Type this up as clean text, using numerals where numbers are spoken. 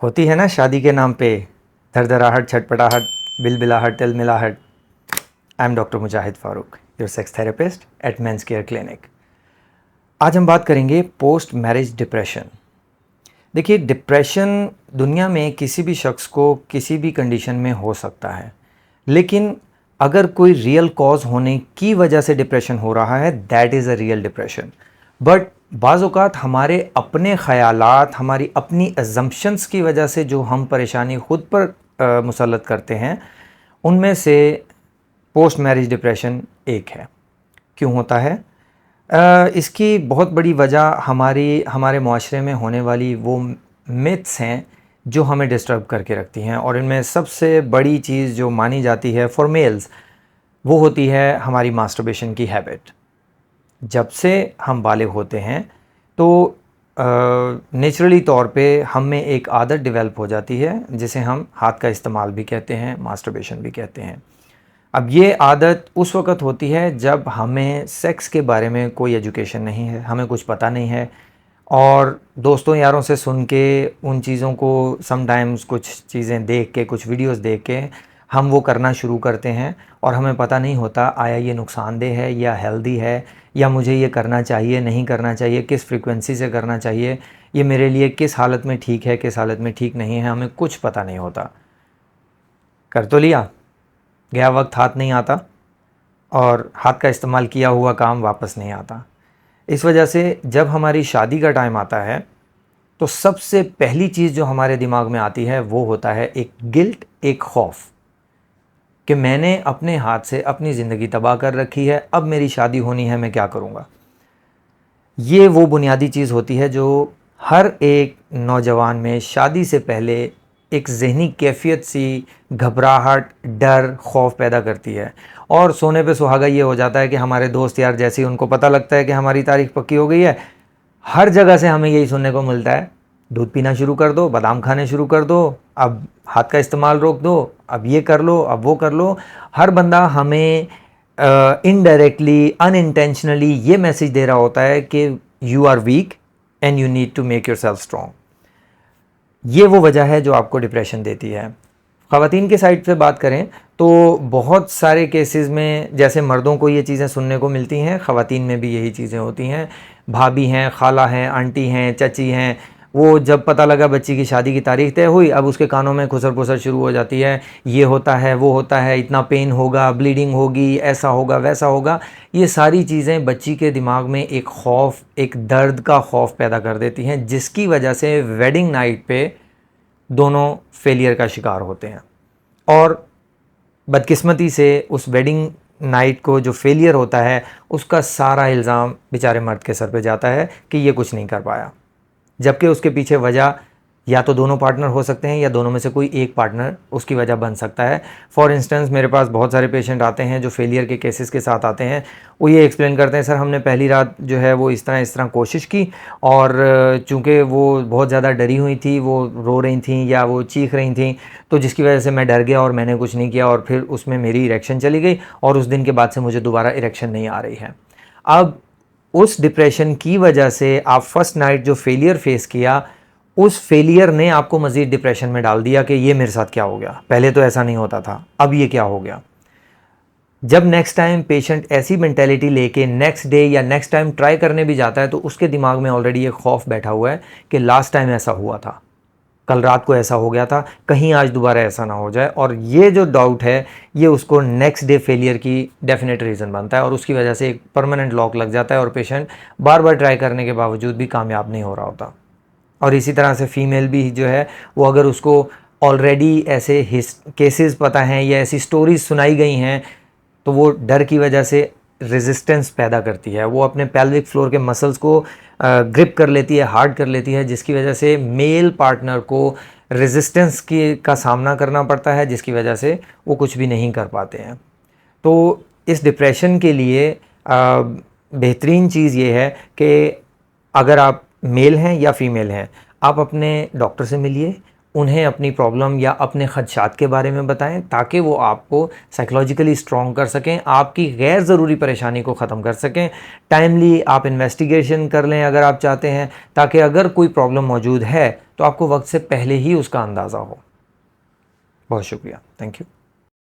होती है ना शादी के नाम पे धड़धड़ाहट, छटपटाहट, बिलबिलाहट, तिलमिलाहट। I am doctor Mujahid Farooq, your sex therapist at men's care clinic. आज हम बात करेंगे पोस्ट मैरिज डिप्रेशन। देखिए, डिप्रेशन दुनिया में किसी भी शख्स को किसी भी कंडीशन में हो सकता है, लेकिन अगर कोई रियल कॉज होने की वजह से डिप्रेशन हो रहा है, that is a real depression. But बाज़ औक़ात हमारे अपने ख़यालात, हमारी अपनी अजम्पशंस की वजह से जो हम परेशानी ख़ुद पर मुसल्लत करते हैं, उनमें से पोस्ट मैरिज डिप्रेशन एक है। क्यों होता है? इसकी बहुत बड़ी वजह हमारे मुआशरे में होने वाली वो मिथ्स हैं जो हमें डिस्टर्ब करके रखती हैं, और इनमें सबसे बड़ी चीज़ जो मानी जाती है फॉर मेल्स, वो होती है हमारी मास्टरबेशन की हैबिट। जब से हम बालिग होते हैं तो नेचुरली तौर पे हम में एक आदत डेवलप हो जाती है जिसे हम हाथ का इस्तेमाल भी कहते हैं, मास्टरबेशन भी कहते हैं। अब ये आदत उस वक़्त होती है जब हमें सेक्स के बारे में कोई एजुकेशन नहीं है, हमें कुछ पता नहीं है, और दोस्तों यारों से सुन के उन चीज़ों को समटाइम्स कुछ चीज़ें देख के, कुछ वीडियोस देख के हम वो करना शुरू करते हैं, और हमें पता नहीं होता आया ये नुकसानदेह है या हेल्दी है, या मुझे ये करना चाहिए, नहीं करना चाहिए, किस फ्रीक्वेंसी से करना चाहिए, ये मेरे लिए किस हालत में ठीक है, किस हालत में ठीक नहीं है, हमें कुछ पता नहीं होता। कर तो लिया, गया वक्त हाथ नहीं आता, और हाथ का इस्तेमाल किया हुआ काम वापस नहीं आता। इस वजह से जब हमारी शादी का टाइम आता है तो सबसे पहली चीज़ जो हमारे दिमाग में आती है वो होता है एक गिल्ट, एक खौफ कि मैंने अपने हाथ से अपनी ज़िंदगी तबाह कर रखी है, अब मेरी शादी होनी है, मैं क्या करूँगा। ये वो बुनियादी चीज़ होती है जो हर एक नौजवान में शादी से पहले एक ज़हनी कैफ़ियत सी घबराहट, डर, खौफ पैदा करती है। और सोने पे सुहागा ये हो जाता है कि हमारे दोस्त यार जैसे ही उनको पता लगता है कि हमारी तारीख पक्की हो गई है, हर जगह से हमें यही सुनने को मिलता है, दूध पीना शुरू कर दो, बादाम खाने शुरू कर दो, अब हाथ का इस्तेमाल रोक दो, अब ये कर लो, अब वो कर लो। हर बंदा हमें इनडायरेक्टली, अनइंटेंशनली ये मैसेज दे रहा होता है कि you are weak and you need to make yourself strong. ये वो वजह है जो आपको डिप्रेशन देती है। ख़वातीन के साइड से बात करें तो बहुत सारे केसेस में जैसे मर्दों को ये चीज़ें सुनने को मिलती हैं, ख़वातीन में भी यही चीज़ें होती हैं। भाभी हैं, खाला हैं, आंटी हैं, चची हैं, वो जब पता लगा बच्ची की शादी की तारीख तय हुई, अब उसके कानों में खुसर पुसर शुरू हो जाती है, ये होता है, वो होता है, इतना पेन होगा, ब्लीडिंग होगी, ऐसा होगा, वैसा होगा। ये सारी चीज़ें बच्ची के दिमाग में एक खौफ, एक दर्द का खौफ पैदा कर देती हैं, जिसकी वजह से वेडिंग नाइट पे दोनों फेलियर का शिकार होते हैं। और बदकिस्मती से उस वेडिंग नाइट को जो फेलियर होता है, उसका सारा इल्ज़ाम बेचारे मर्द के सर पे जाता है कि ये कुछ नहीं कर पाया, जबकि उसके पीछे वजह या तो दोनों पार्टनर हो सकते हैं या दोनों में से कोई एक पार्टनर उसकी वजह बन सकता है। फॉर इंस्टेंस मेरे पास बहुत सारे पेशेंट आते हैं जो फेलियर के केसेस के साथ आते हैं। वो ये एक्सप्लेन करते हैं, सर हमने पहली रात जो है वो इस तरह कोशिश की, और चूँकि वो बहुत ज़्यादा डरी हुई थी, वो रो रही थी या वो चीख रही थी, तो जिसकी वजह से मैं डर गया और मैंने कुछ नहीं किया, और फिर उसमें मेरी इरेक्शन चली गई, और उस दिन के बाद से मुझे दोबारा इरेक्शन नहीं आ रही है। अब उस डिप्रेशन की वजह से आप फर्स्ट नाइट जो फेलियर फेस किया, उस फेलियर ने आपको मज़ीद डिप्रेशन में डाल दिया कि ये मेरे साथ क्या हो गया, पहले तो ऐसा नहीं होता था, अब ये क्या हो गया। जब नेक्स्ट टाइम पेशेंट ऐसी मेंटेलिटी लेके नेक्स्ट डे या नेक्स्ट टाइम ट्राई करने भी जाता है, तो उसके दिमाग में ऑलरेडी एक खौफ बैठा हुआ है कि लास्ट टाइम ऐसा हुआ था, कल रात को ऐसा हो गया था, कहीं आज दोबारा ऐसा ना हो जाए। और ये जो डाउट है, ये उसको नेक्स्ट डे फेलियर की डेफिनेट रीज़न बनता है, और उसकी वजह से एक परमानेंट लॉक लग जाता है, और पेशेंट बार बार ट्राई करने के बावजूद भी कामयाब नहीं हो रहा होता। और इसी तरह से फ़ीमेल भी जो है वो, अगर उसको ऑलरेडी ऐसे केसेस पता हैं या ऐसी स्टोरीज़ सुनाई गई हैं, तो वो डर की वजह से रेजिस्टेंस पैदा करती है, वो अपने पेल्विक फ्लोर के मसल्स को ग्रिप कर लेती है, हार्ड कर लेती है, जिसकी वजह से मेल पार्टनर को रेजिस्टेंस का सामना करना पड़ता है, जिसकी वजह से वो कुछ भी नहीं कर पाते हैं। तो इस डिप्रेशन के लिए बेहतरीन चीज़ ये है कि अगर आप मेल हैं या फीमेल हैं, आप अपने डॉक्टर से मिलिए, उन्हें अपनी प्रॉब्लम या अपने ख़दशात के बारे में बताएं, ताकि वो आपको साइकोलॉजिकली स्ट्रॉन्ग कर सकें, आपकी गैर ज़रूरी परेशानी को ख़त्म कर सकें। टाइमली आप इन्वेस्टिगेशन कर लें अगर आप चाहते हैं, ताकि अगर कोई प्रॉब्लम मौजूद है तो तो आपको वक्त से पहले ही उसका अंदाज़ा हो। बहुत शुक्रिया, थैंक यू।